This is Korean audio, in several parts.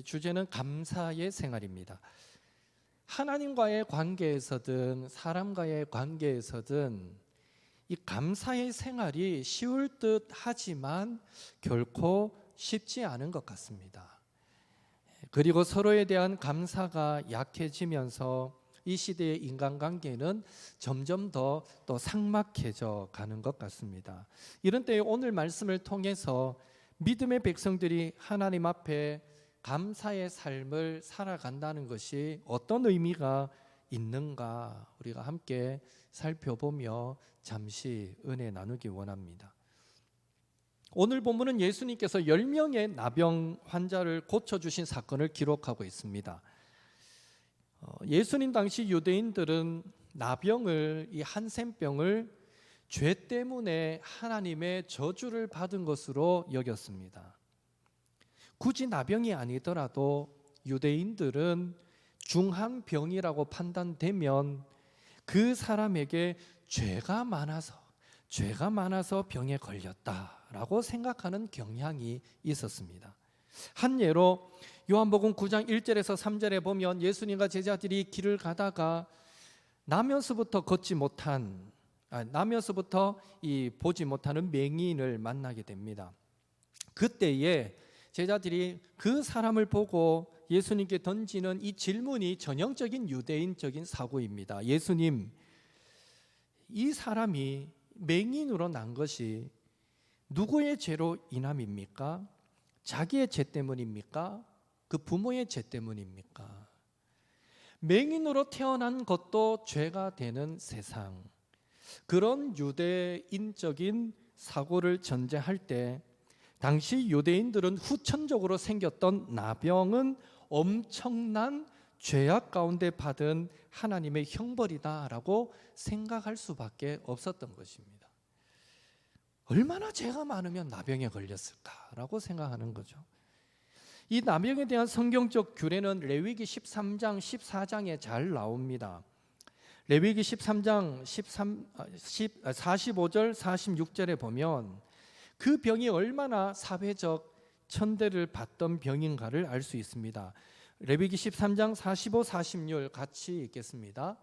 주제는 감사의 생활입니다. 하나님과의 관계에서든 사람과의 관계에서든 이 감사의 생활이 쉬울 듯 하지만 결코 쉽지 않은 것 같습니다. 그리고 서로에 대한 감사가 약해지면서 이 시대의 인간관계는 점점 더 또 삭막해져 가는 것 같습니다. 이런 때에 오늘 말씀을 통해서 믿음의 백성들이 하나님 앞에 감사의 삶을 살아간다는 것이 어떤 의미가 있는가 우리가 함께 살펴보며 잠시 은혜 나누기 원합니다. 오늘 본문은 예수님께서 10명의 나병 환자를 고쳐주신 사건을 기록하고 있습니다. 예수님 당시 유대인들은 나병을, 이 한센병을 죄 때문에 하나님의 저주를 받은 것으로 여겼습니다. 굳이 나병이 아니더라도 유대인들은 중한 병이라고 판단되면 그 사람에게 죄가 많아서 병에 걸렸다라고 생각하는 경향이 있었습니다. 한 예로 요한복음 9장 1절에서 3절에 보면 예수님과 제자들이 길을 가다가 나면서부터 보지 못하는 맹인을 만나게 됩니다. 그때에 제자들이 그 사람을 보고 예수님께 던지는 이 질문이 전형적인 유대인적인 사고입니다. 예수님, 이 사람이 맹인으로 난 것이 누구의 죄로 인함입니까? 자기의 죄 때문입니까? 그 부모의 죄 때문입니까? 맹인으로 태어난 것도 죄가 되는 세상, 그런 유대인적인 사고를 전제할 때 당시 유대인들은 후천적으로 생겼던 나병은 엄청난 죄악 가운데 받은 하나님의 형벌이다라고 생각할 수밖에 없었던 것입니다. 얼마나 죄가 많으면 나병에 걸렸을까라고 생각하는 거죠. 이 나병에 대한 성경적 규례는 레위기 13장 14장에 잘 나옵니다. 레위기 13장 45절 46절에 보면 그 병이 얼마나 사회적 천대를 받던 병인가를 알 수 있습니다. 레위기 13장 45, 46 같이 읽겠습니다.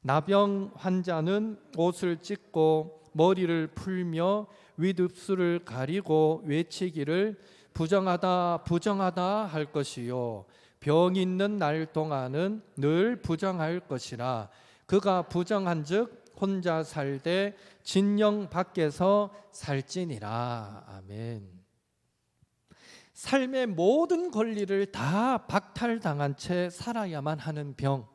나병 환자는 옷을 찢고 머리를 풀며 윗입술을 가리고 외치기를 부정하다 부정하다 할 것이요 병 있는 날 동안은 늘 부정할 것이라. 그가 부정한즉 혼자 살되 진영 밖에서 살지니라. 아멘. 삶의 모든 권리를 다 박탈당한 채 살아야만 하는 병,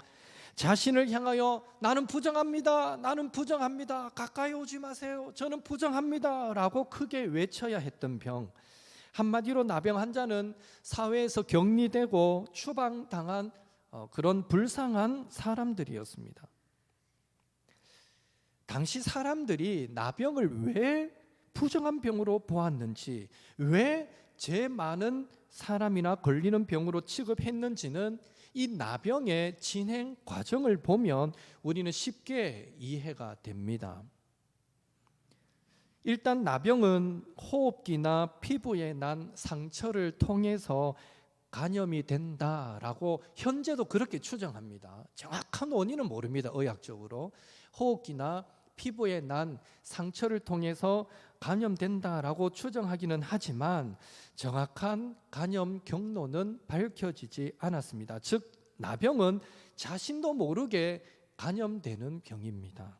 자신을 향하여 나는 부정합니다, 나는 부정합니다, 가까이 오지 마세요, 저는 부정합니다 라고 크게 외쳐야 했던 병, 한마디로 나병 환자는 사회에서 격리되고 추방당한 그런 불쌍한 사람들이었습니다. 당시 사람들이 나병을 왜 부정한 병으로 보았는지, 왜 죄 많은 사람이나 걸리는 병으로 취급했는지는 이 나병의 진행 과정을 보면 우리는 쉽게 이해가 됩니다. 일단 나병은 호흡기나 피부에 난 상처를 통해서 감염이 된다라고 현재도 그렇게 추정합니다. 정확한 원인은 모릅니다. 의학적으로 호흡기나 피부에 난 상처를 통해서 감염된다라고 추정하기는 하지만 정확한 감염 경로는 밝혀지지 않았습니다. 즉 나병은 자신도 모르게 감염되는 병입니다.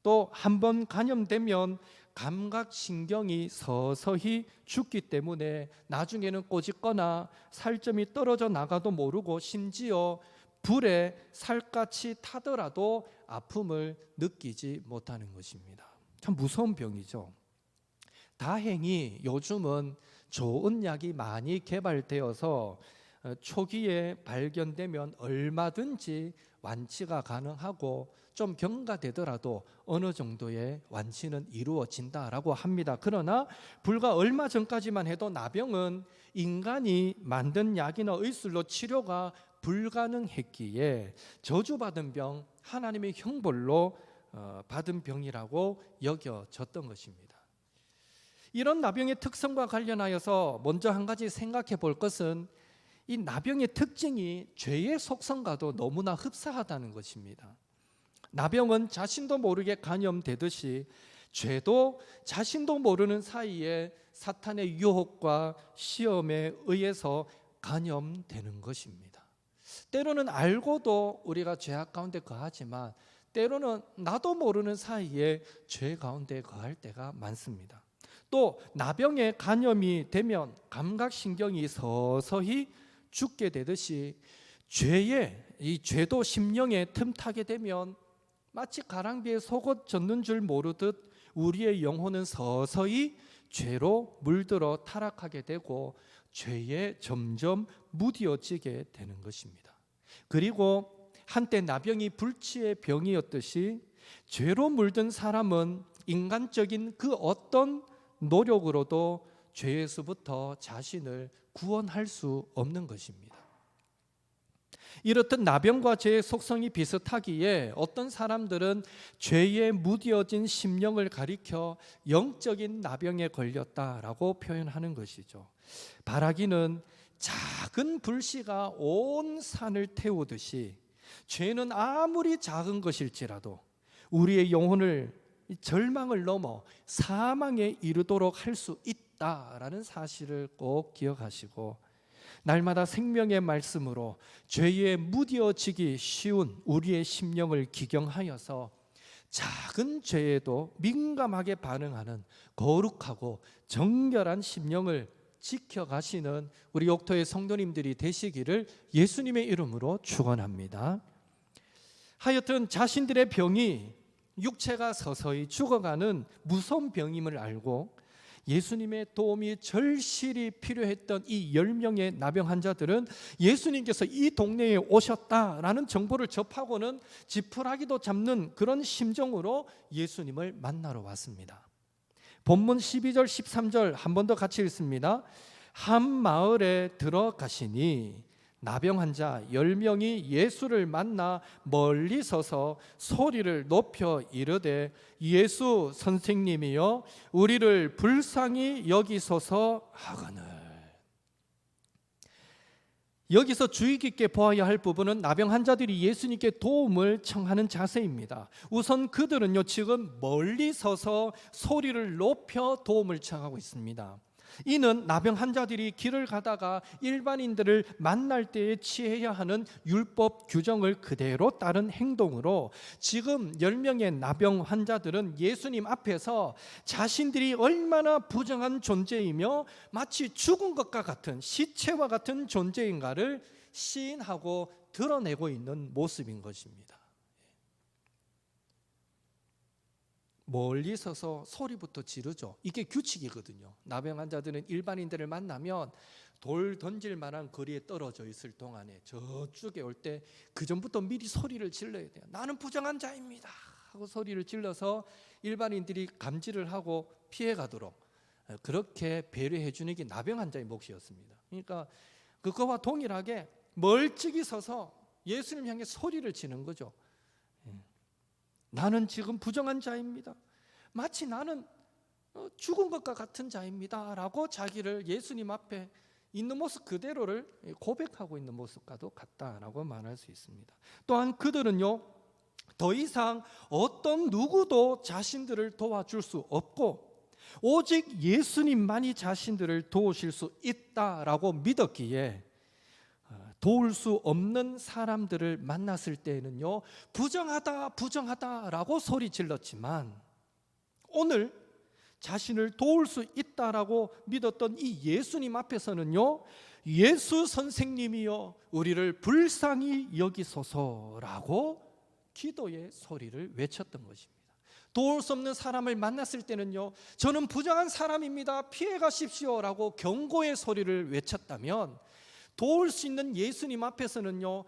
또 한 번 감염되면 감각신경이 서서히 죽기 때문에 나중에는 꼬집거나 살점이 떨어져 나가도 모르고 심지어 불에 살갗이 타더라도 아픔을 느끼지 못하는 것입니다. 참 무서운 병이죠. 다행히 요즘은 좋은 약이 많이 개발되어서 초기에 발견되면 얼마든지 완치가 가능하고 좀 경과되더라도 어느 정도의 완치는 이루어진다라고 합니다. 그러나 불과 얼마 전까지만 해도 나병은 인간이 만든 약이나 의술로 치료가 불가능했기에 저주받은 병, 하나님의 형벌로 받은 병이라고 여겨졌던 것입니다. 이런 나병의 특성과 관련하여서 먼저 한 가지 생각해 볼 것은 이 나병의 특징이 죄의 속성과도 너무나 흡사하다는 것입니다. 나병은 자신도 모르게 감염되듯이 죄도 자신도 모르는 사이에 사탄의 유혹과 시험에 의해서 감염되는 것입니다. 때로는 알고도 우리가 죄악 가운데 거하지만 때로는 나도 모르는 사이에 죄 가운데 거할 때가 많습니다. 또 나병에 감염이 되면 감각신경이 서서히 죽게 되듯이 이 죄도 심령에 틈타게 되면 마치 가랑비에 속옷 젖는 줄 모르듯 우리의 영혼은 서서히 죄로 물들어 타락하게 되고 죄에 점점 무뎌지게 되는 것입니다. 그리고 한때 나병이 불치의 병이었듯이 죄로 물든 사람은 인간적인 그 어떤 노력으로도 죄에서부터 자신을 구원할 수 없는 것입니다. 이렇듯 나병과 죄의 속성이 비슷하기에 어떤 사람들은 죄에 무뎌진 심령을 가리켜 영적인 나병에 걸렸다라고 표현하는 것이죠. 바라기는 작은 불씨가 온 산을 태우듯이 죄는 아무리 작은 것일지라도 우리의 영혼을 절망을 넘어 사망에 이르도록 할 수 있다라는 사실을 꼭 기억하시고, 날마다 생명의 말씀으로 죄에 무뎌지기 쉬운 우리의 심령을 기경하여서 작은 죄에도 민감하게 반응하는 거룩하고 정결한 심령을 지켜가시는 우리 욕토의 성도님들이 되시기를 예수님의 이름으로 축원합니다. 하여튼 자신들의 병이 육체가 서서히 죽어가는 무서운 병임을 알고 예수님의 도움이 절실히 필요했던 이 10명의 나병 환자들은 예수님께서 이 동네에 오셨다라는 정보를 접하고는 지푸라기도 잡는 그런 심정으로 예수님을 만나러 왔습니다. 본문 12절 13절 한 번 더 같이 읽습니다. 한 마을에 들어가시니 나병 환자 10명이 예수를 만나 멀리 서서 소리를 높여 이르되 예수 선생님이여 우리를 불쌍히 여기소서 하거늘. 여기서 주의 깊게 보아야 할 부분은 나병 환자들이 예수님께 도움을 청하는 자세입니다. 우선 그들은요 지금 멀리 서서 소리를 높여 도움을 청하고 있습니다. 이는 나병 환자들이 길을 가다가 일반인들을 만날 때에 취해야 하는 율법 규정을 그대로 따른 행동으로 지금 10명의 나병 환자들은 예수님 앞에서 자신들이 얼마나 부정한 존재이며 마치 죽은 것과 같은 시체와 같은 존재인가를 시인하고 드러내고 있는 모습인 것입니다. 멀리 서서 소리부터 지르죠. 이게 규칙이거든요. 나병 환자들은 일반인들을 만나면 돌 던질 만한 거리에 떨어져 있을 동안에 저쪽에 올 때 그 전부터 미리 소리를 질러야 돼요. 나는 부정한 자입니다 하고 소리를 질러서 일반인들이 감지를 하고 피해가도록 그렇게 배려해 주는 게 나병 환자의 몫이었습니다. 그러니까 그거와 동일하게 멀찍이 서서 예수님 향해 소리를 지는 거죠. 나는 지금 부정한 자입니다. 마치 나는 죽은 것과 같은 자입니다 라고 자기를 예수님 앞에 있는 모습 그대로를 고백하고 있는 모습과도 같다라고 말할 수 있습니다. 또한 그들은요 더 이상 어떤 누구도 자신들을 도와줄 수 없고 오직 예수님만이 자신들을 도우실 수 있다라고 믿었기에 도울 수 없는 사람들을 만났을 때에는요 부정하다 부정하다라고 소리 질렀지만 오늘 자신을 도울 수 있다라고 믿었던 이 예수님 앞에서는요 예수 선생님이여 우리를 불쌍히 여기소서라고 기도의 소리를 외쳤던 것입니다. 도울 수 없는 사람을 만났을 때는요 저는 부정한 사람입니다 피해 가십시오라고 경고의 소리를 외쳤다면 도울 수 있는 예수님 앞에서는요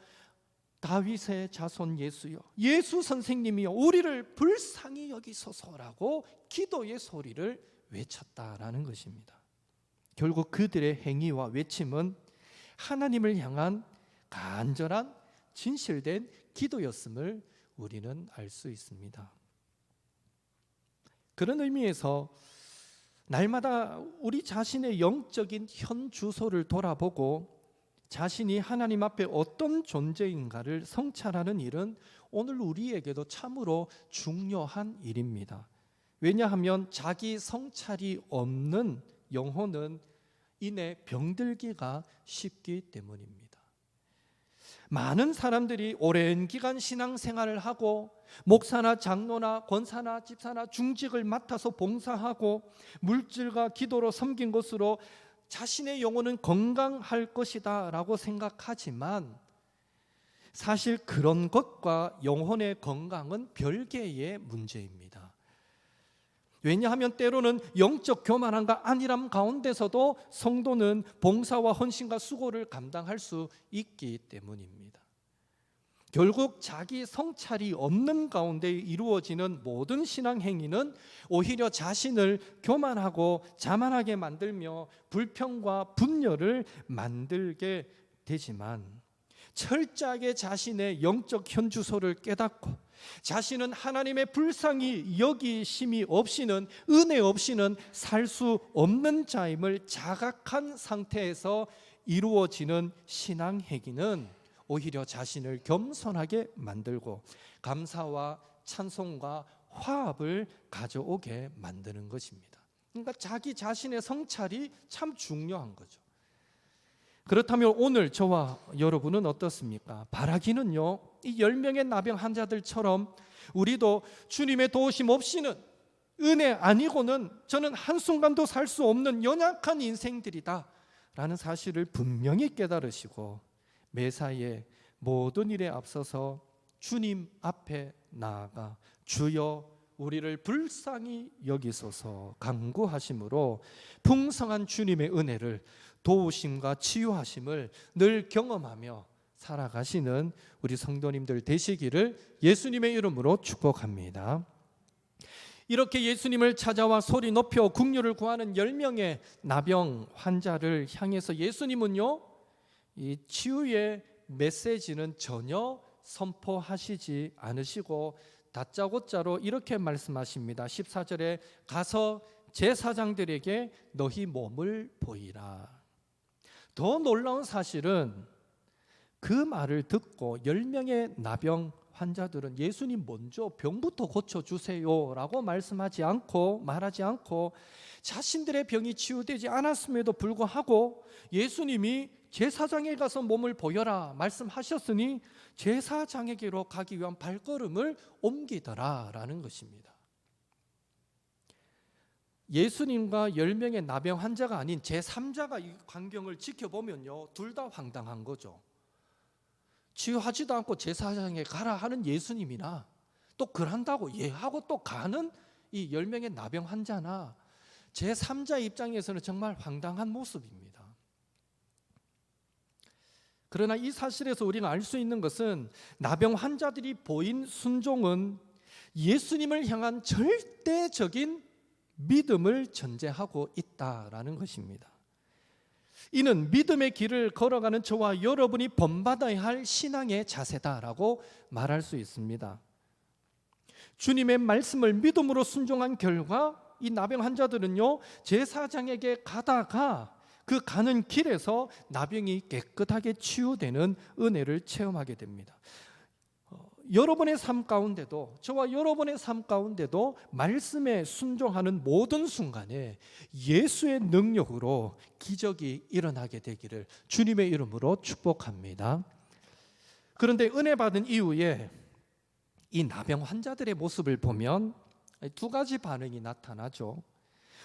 다윗의 자손 예수여 예수 선생님이여 우리를 불쌍히 여기소서라고 기도의 소리를 외쳤다라는 것입니다. 결국 그들의 행위와 외침은 하나님을 향한 간절한 진실된 기도였음을 우리는 알 수 있습니다. 그런 의미에서 날마다 우리 자신의 영적인 현 주소를 돌아보고 자신이 하나님 앞에 어떤 존재인가를 성찰하는 일은 오늘 우리에게도 참으로 중요한 일입니다. 왜냐하면 자기 성찰이 없는 영혼은 이내 병들기가 쉽기 때문입니다. 많은 사람들이 오랜 기간 신앙생활을 하고 목사나 장로나 권사나 집사나 중직을 맡아서 봉사하고 물질과 기도로 섬긴 것으로 자신의 영혼은 건강할 것이다 라고 생각하지만 사실 그런 것과 영혼의 건강은 별개의 문제입니다. 왜냐하면 때로는 영적 교만함과 안일함 가운데서도 성도는 봉사와 헌신과 수고를 감당할 수 있기 때문입니다. 결국 자기 성찰이 없는 가운데 이루어지는 모든 신앙 행위는 오히려 자신을 교만하고 자만하게 만들며 불평과 분열을 만들게 되지만 철저하게 자신의 영적 현주소를 깨닫고 자신은 하나님의 불쌍히 여기심이 없이는, 은혜 없이는 살 수 없는 자임을 자각한 상태에서 이루어지는 신앙 행위는 오히려 자신을 겸손하게 만들고 감사와 찬송과 화합을 가져오게 만드는 것입니다. 그러니까 자기 자신의 성찰이 참 중요한 거죠. 그렇다면 오늘 저와 여러분은 어떻습니까? 바라기는요, 이 10명의 나병 환자들처럼 우리도 주님의 도우심 없이는, 은혜 아니고는 저는 한순간도 살 수 없는 연약한 인생들이다 라는 사실을 분명히 깨달으시고 매사에 모든 일에 앞서서 주님 앞에 나아가 주여 우리를 불쌍히 여기소서 간구하심으로 풍성한 주님의 은혜를, 도우심과 치유하심을 늘 경험하며 살아가시는 우리 성도님들 되시기를 예수님의 이름으로 축복합니다. 이렇게 예수님을 찾아와 소리 높여 긍휼을 구하는 10명의 나병 환자를 향해서 예수님은요, 이 치유의 메시지는 전혀 선포하시지 않으시고 다짜고짜로 이렇게 말씀하십니다. 14절에 가서 제사장들에게 너희 몸을 보이라. 더 놀라운 사실은 그 말을 듣고 10명의 나병 환자들은 예수님 먼저 병부터 고쳐주세요 라고 말하지 않고 자신들의 병이 치유되지 않았음에도 불구하고 예수님이 제사장에 가서 몸을 보여라 말씀하셨으니 제사장에게로 가기 위한 발걸음을 옮기더라라는 것입니다. 예수님과 10명의 나병 환자가 아닌 제3자가 이 광경을 지켜보면요, 둘 다 황당한 거죠. 치유하지도 않고 제사장에 가라 하는 예수님이나 또 그런다고 예하고 또 가는 이 10명의 나병 환자나 제3자 입장에서는 정말 황당한 모습입니다. 그러나 이 사실에서 우리가 알 수 있는 것은 나병 환자들이 보인 순종은 예수님을 향한 절대적인 믿음을 전제하고 있다라는 것입니다. 이는 믿음의 길을 걸어가는 저와 여러분이 본받아야 할 신앙의 자세다라고 말할 수 있습니다. 주님의 말씀을 믿음으로 순종한 결과 이 나병 환자들은요, 제사장에게 가다가 그 가는 길에서 나병이 깨끗하게 치유되는 은혜를 체험하게 됩니다. 여러분의 삶 가운데도, 저와 여러분의 삶 가운데도 말씀에 순종하는 모든 순간에 예수의 능력으로 기적이 일어나게 되기를 주님의 이름으로 축복합니다. 그런데 은혜 받은 이후에 이 나병 환자들의 모습을 보면 두 가지 반응이 나타나죠.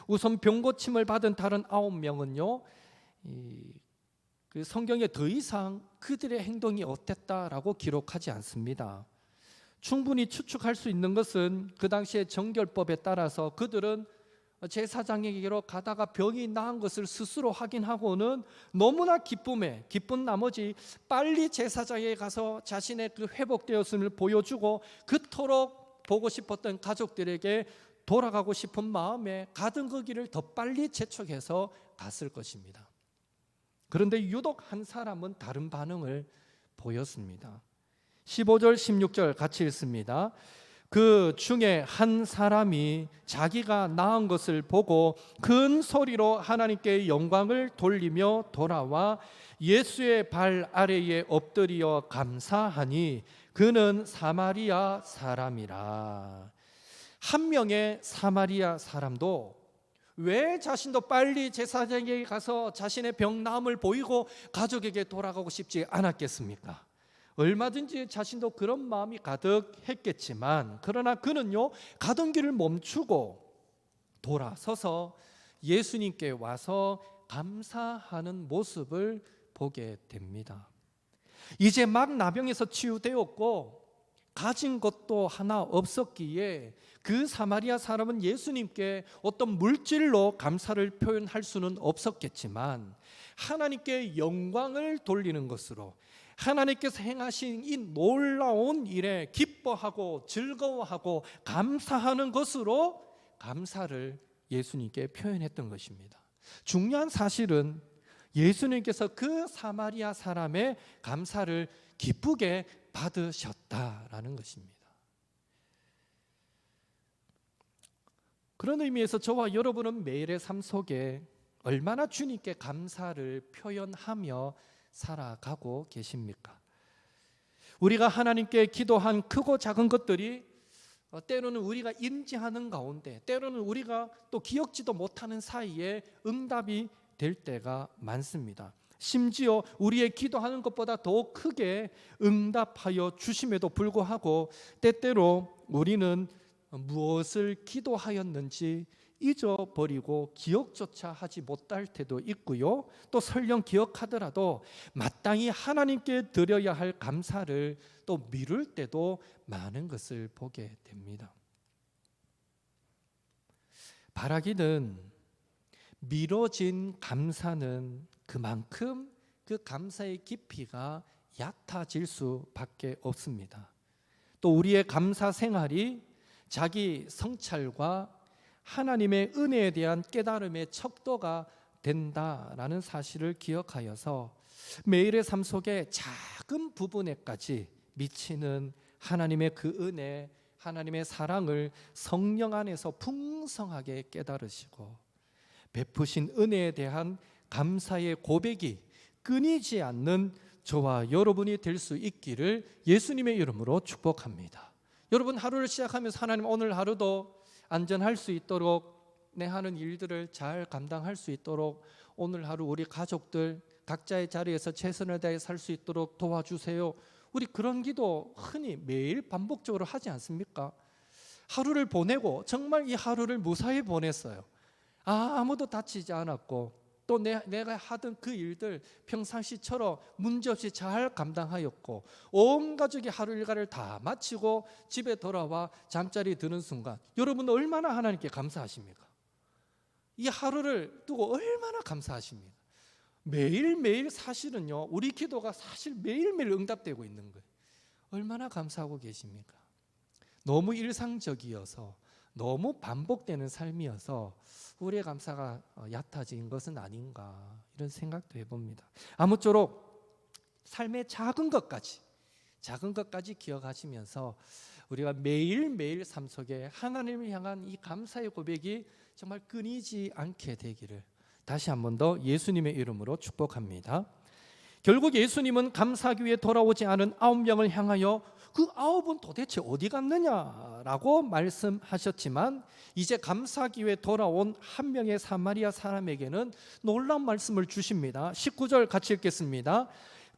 우선 병 고침을 받은 다른 9명은요, 그 성경에 더 이상 그들의 행동이 어땠다라고 기록하지 않습니다. 충분히 추측할 수 있는 것은 그 당시의 정결법에 따라서 그들은 제사장에게로 가다가 병이 나은 것을 스스로 확인하고는 너무나 기쁜 나머지 빨리 제사장에 가서 자신의 그 회복되었음을 보여주고 그토록 보고 싶었던 가족들에게 돌아가고 싶은 마음에 가던 그 길을 더 빨리 재촉해서 갔을 것입니다. 그런데 유독 한 사람은 다른 반응을 보였습니다. 15절 16절 같이 읽습니다. 그 중에 한 사람이 자기가 낳은 것을 보고 큰 소리로 하나님께 영광을 돌리며 돌아와 예수의 발 아래에 엎드려 감사하니 그는 사마리아 사람이라. 한 명의 사마리아 사람도 왜 자신도 빨리 제사장에게 가서 자신의 병 나음을 보이고 가족에게 돌아가고 싶지 않았겠습니까? 얼마든지 자신도 그런 마음이 가득했겠지만, 그러나 그는요, 가던 길을 멈추고 돌아서서 예수님께 와서 감사하는 모습을 보게 됩니다. 이제 막 나병에서 치유되었고 가진 것도 하나 없었기에 그 사마리아 사람은 예수님께 어떤 물질로 감사를 표현할 수는 없었겠지만, 하나님께 영광을 돌리는 것으로, 하나님께서 행하신 이 놀라운 일에 기뻐하고 즐거워하고 감사하는 것으로 감사를 예수님께 표현했던 것입니다. 중요한 사실은 예수님께서 그 사마리아 사람의 감사를 기쁘게 받으셨다라는 것입니다. 그런 의미에서 저와 여러분은 매일의 삶 속에 얼마나 주님께 감사를 표현하며 살아가고 계십니까? 우리가 하나님께 기도한 크고 작은 것들이 때로는 우리가 인지하는 가운데, 때로는 우리가 또 기억지도 못하는 사이에 응답이 될 때가 많습니다. 심지어 우리의 기도하는 것보다 더 크게 응답하여 주심에도 불구하고 때때로 우리는 무엇을 기도하였는지 잊어버리고 기억조차 하지 못할 때도 있고요, 또 설령 기억하더라도 마땅히 하나님께 드려야 할 감사를 또 미룰 때도 많은 것을 보게 됩니다. 바라기는 미뤄진 감사는 그만큼 그 감사의 깊이가 얕아질 수밖에 없습니다. 또 우리의 감사 생활이 자기 성찰과 하나님의 은혜에 대한 깨달음의 척도가 된다라는 사실을 기억하여서 매일의 삶 속에 작은 부분에까지 미치는 하나님의 그 은혜, 하나님의 사랑을 성령 안에서 풍성하게 깨달으시고 베푸신 은혜에 대한 감사의 고백이 끊이지 않는 저와 여러분이 될 수 있기를 예수님의 이름으로 축복합니다. 여러분, 하루를 시작하면서 하나님, 오늘 하루도 안전할 수 있도록, 내 하는 일들을 잘 감당할 수 있도록, 오늘 하루 우리 가족들 각자의 자리에서 최선을 다해 살 수 있도록 도와주세요. 우리 그런 기도 흔히 매일 반복적으로 하지 않습니까? 하루를 보내고 정말 이 하루를 무사히 보냈어요. 아무도 다치지 않았고 또 내가 하던 그 일들 평상시처럼 문제없이 잘 감당하였고 온 가족이 하루 일과를 다 마치고 집에 돌아와 잠자리 드는 순간, 여러분 얼마나 하나님께 감사하십니까? 이 하루를 두고 얼마나 감사하십니까? 매일매일 사실은요, 우리 기도가 사실 매일매일 응답되고 있는 거예요. 얼마나 감사하고 계십니까? 너무 일상적이어서, 너무 반복되는 삶이어서 우리의 감사가 얕아진 것은 아닌가, 이런 생각도 해봅니다. 아무쪼록 삶의 작은 것까지 기억하시면서 우리가 매일매일 삶 속에 하나님을 향한 이 감사의 고백이 정말 끊이지 않게 되기를 다시 한 번 더 예수님의 이름으로 축복합니다. 결국 예수님은 감사하기 위해 돌아오지 않은 9명을 향하여 그 9은 도대체 어디 갔느냐라고 말씀하셨지만, 이제 감사하기 위해 돌아온 한 명의 사마리아 사람에게는 놀라운 말씀을 주십니다. 19절 같이 읽겠습니다.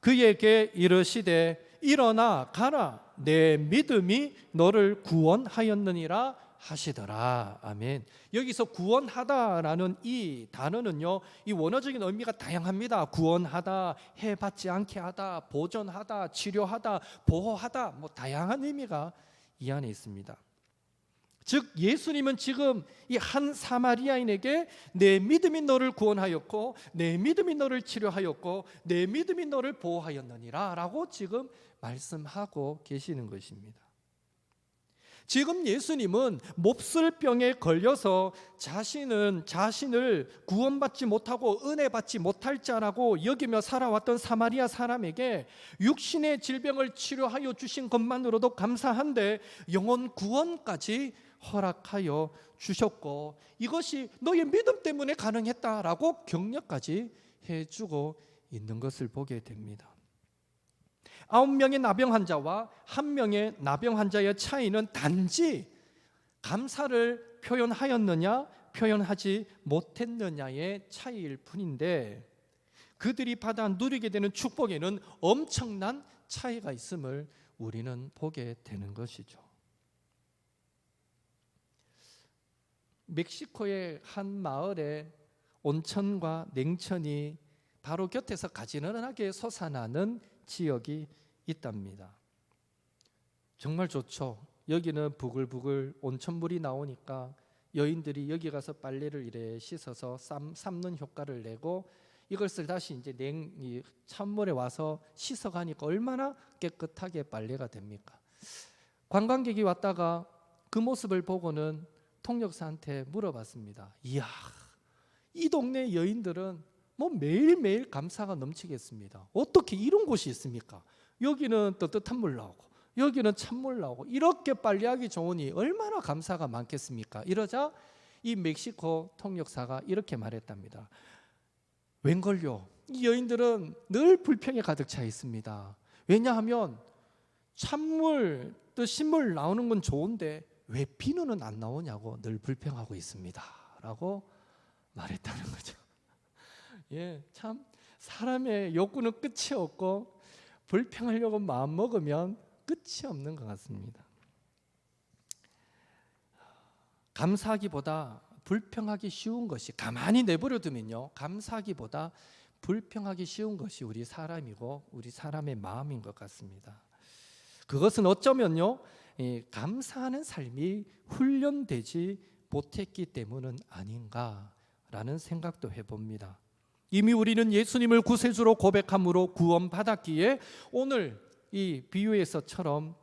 그에게 이르시되 일어나 가라, 내 믿음이 너를 구원하였느니라 하시더라. 아멘. 여기서 구원하다라는 이 단어는요, 이 원어적인 의미가 다양합니다. 구원하다, 해받지 않게 하다, 보존하다, 치료하다, 보호하다, 다양한 의미가 이 안에 있습니다. 즉 예수님은 지금 이 한 사마리아인에게 내 믿음이 너를 구원하였고 내 믿음이 너를 치료하였고 내 믿음이 너를 보호하였느니라 라고 지금 말씀하고 계시는 것입니다. 지금 예수님은 몹쓸 병에 걸려서 자신을 구원받지 못하고 은혜 받지 못할 자라고 여기며 살아왔던 사마리아 사람에게 육신의 질병을 치료하여 주신 것만으로도 감사한데 영혼 구원까지 허락하여 주셨고 이것이 너의 믿음 때문에 가능했다라고 격려까지 해주고 있는 것을 보게 됩니다. 9명의 나병 환자와 1명의 나병 환자의 차이는 단지 감사를 표현하였느냐 표현하지 못했느냐의 차이일 뿐인데 그들이 받아 누리게 되는 축복에는 엄청난 차이가 있음을 우리는 보게 되는 것이죠. 멕시코의 한 마을에 온천과 냉천이 바로 곁에서 가지런하게 솟아나는 지역이 있답니다. 정말 좋죠. 여기는 부글부글 온천물이 나오니까 여인들이 여기 가서 빨래를 이래 씻어서 삶는 효과를 내고 이것을 다시 이제 찬물에 와서 씻어가니까 얼마나 깨끗하게 빨래가 됩니까? 관광객이 왔다가 그 모습을 보고는 통역사한테 물어봤습니다. 이야, 이 동네 여인들은 뭐 매일매일 감사가 넘치겠습니다. 어떻게 이런 곳이 있습니까? 여기는 뜨뜻한 물 나오고 여기는 찬물 나오고 이렇게 빨래하기 좋으니 얼마나 감사가 많겠습니까? 이러자 이 멕시코 통역사가 이렇게 말했답니다. 웬걸요? 이 여인들은 늘 불평에 가득 차 있습니다. 왜냐하면 찬물 또 신물 나오는 건 좋은데 왜 비누는 안 나오냐고 늘 불평하고 있습니다 라고 말했다는 거죠. 예, 참 사람의 욕구는 끝이 없고 불평하려고 마음 먹으면 끝이 없는 것 같습니다. 감사하기보다 불평하기 쉬운 것이 가만히 내버려 두면요, 감사하기보다 불평하기 쉬운 것이 우리 사람이고 우리 사람의 마음인 것 같습니다. 그것은 어쩌면요, 감사하는 삶이 훈련되지 못했기 때문은 아닌가라는 생각도 해봅니다. 이미 우리는 예수님을 구세주로 고백함으로 구원받았기에 오늘 이 비유에서처럼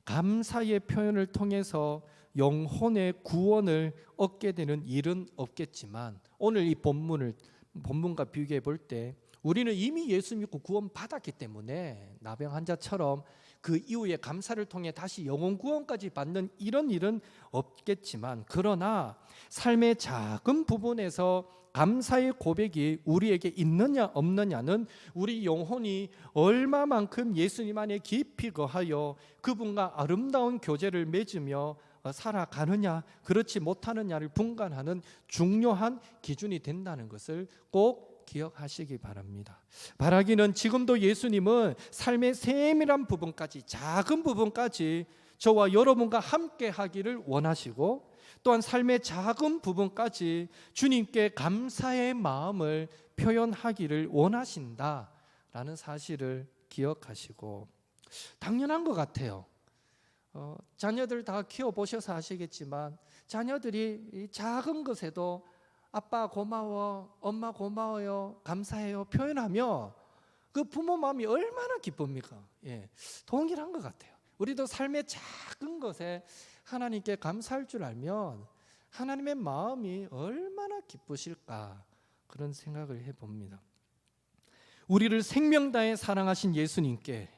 감사의 표현을 통해서 영혼의 구원을 얻게 되는 일은 없겠지만 오늘 이 본문과 비교해 볼 때 우리는 이미 예수 믿고 구원받았기 때문에 나병 환자처럼 그 이후에 감사를 통해 다시 영혼 구원까지 받는 이런 일은 없겠지만 그러나 삶의 작은 부분에서 감사의 고백이 우리에게 있느냐 없느냐는 우리 영혼이 얼마만큼 예수님 안에 깊이 거하여 그분과 아름다운 교제를 맺으며 살아가느냐 그렇지 못하느냐를 분간하는 중요한 기준이 된다는 것을 꼭 기억하시기 바랍니다. 바라기는 지금도 예수님은 삶의 세밀한 부분까지 작은 부분까지 저와 여러분과 함께 하기를 원하시고 또한 삶의 작은 부분까지 주님께 감사의 마음을 표현하기를 원하신다라는 사실을 기억하시고 당연한 것 같아요. 자녀들 다 키워보셔서 아시겠지만 자녀들이 이 작은 것에도 아빠 고마워, 엄마 고마워요, 감사해요 표현하며 그 부모 마음이 얼마나 기쁩니까? 예, 동일한 것 같아요. 우리도 삶의 작은 것에 하나님께 감사할 줄 알면 하나님의 마음이 얼마나 기쁘실까 그런 생각을 해봅니다. 우리를 생명 다해 사랑하신 예수님께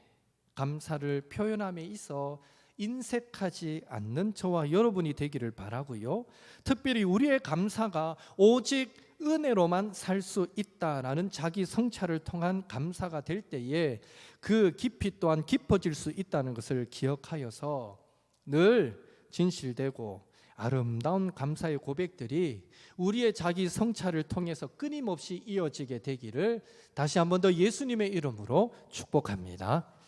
감사를 표현함에 있어 인색하지 않는 저와 여러분이 되기를 바라고요. 특별히 우리의 감사가 오직 은혜로만 살 수 있다라는 자기 성찰을 통한 감사가 될 때에 그 깊이 또한 깊어질 수 있다는 것을 기억하여서 늘 진실되고 아름다운 감사의 고백들이 우리의 자기 성찰을 통해서 끊임없이 이어지게 되기를 다시 한 번 더 예수님의 이름으로 축복합니다.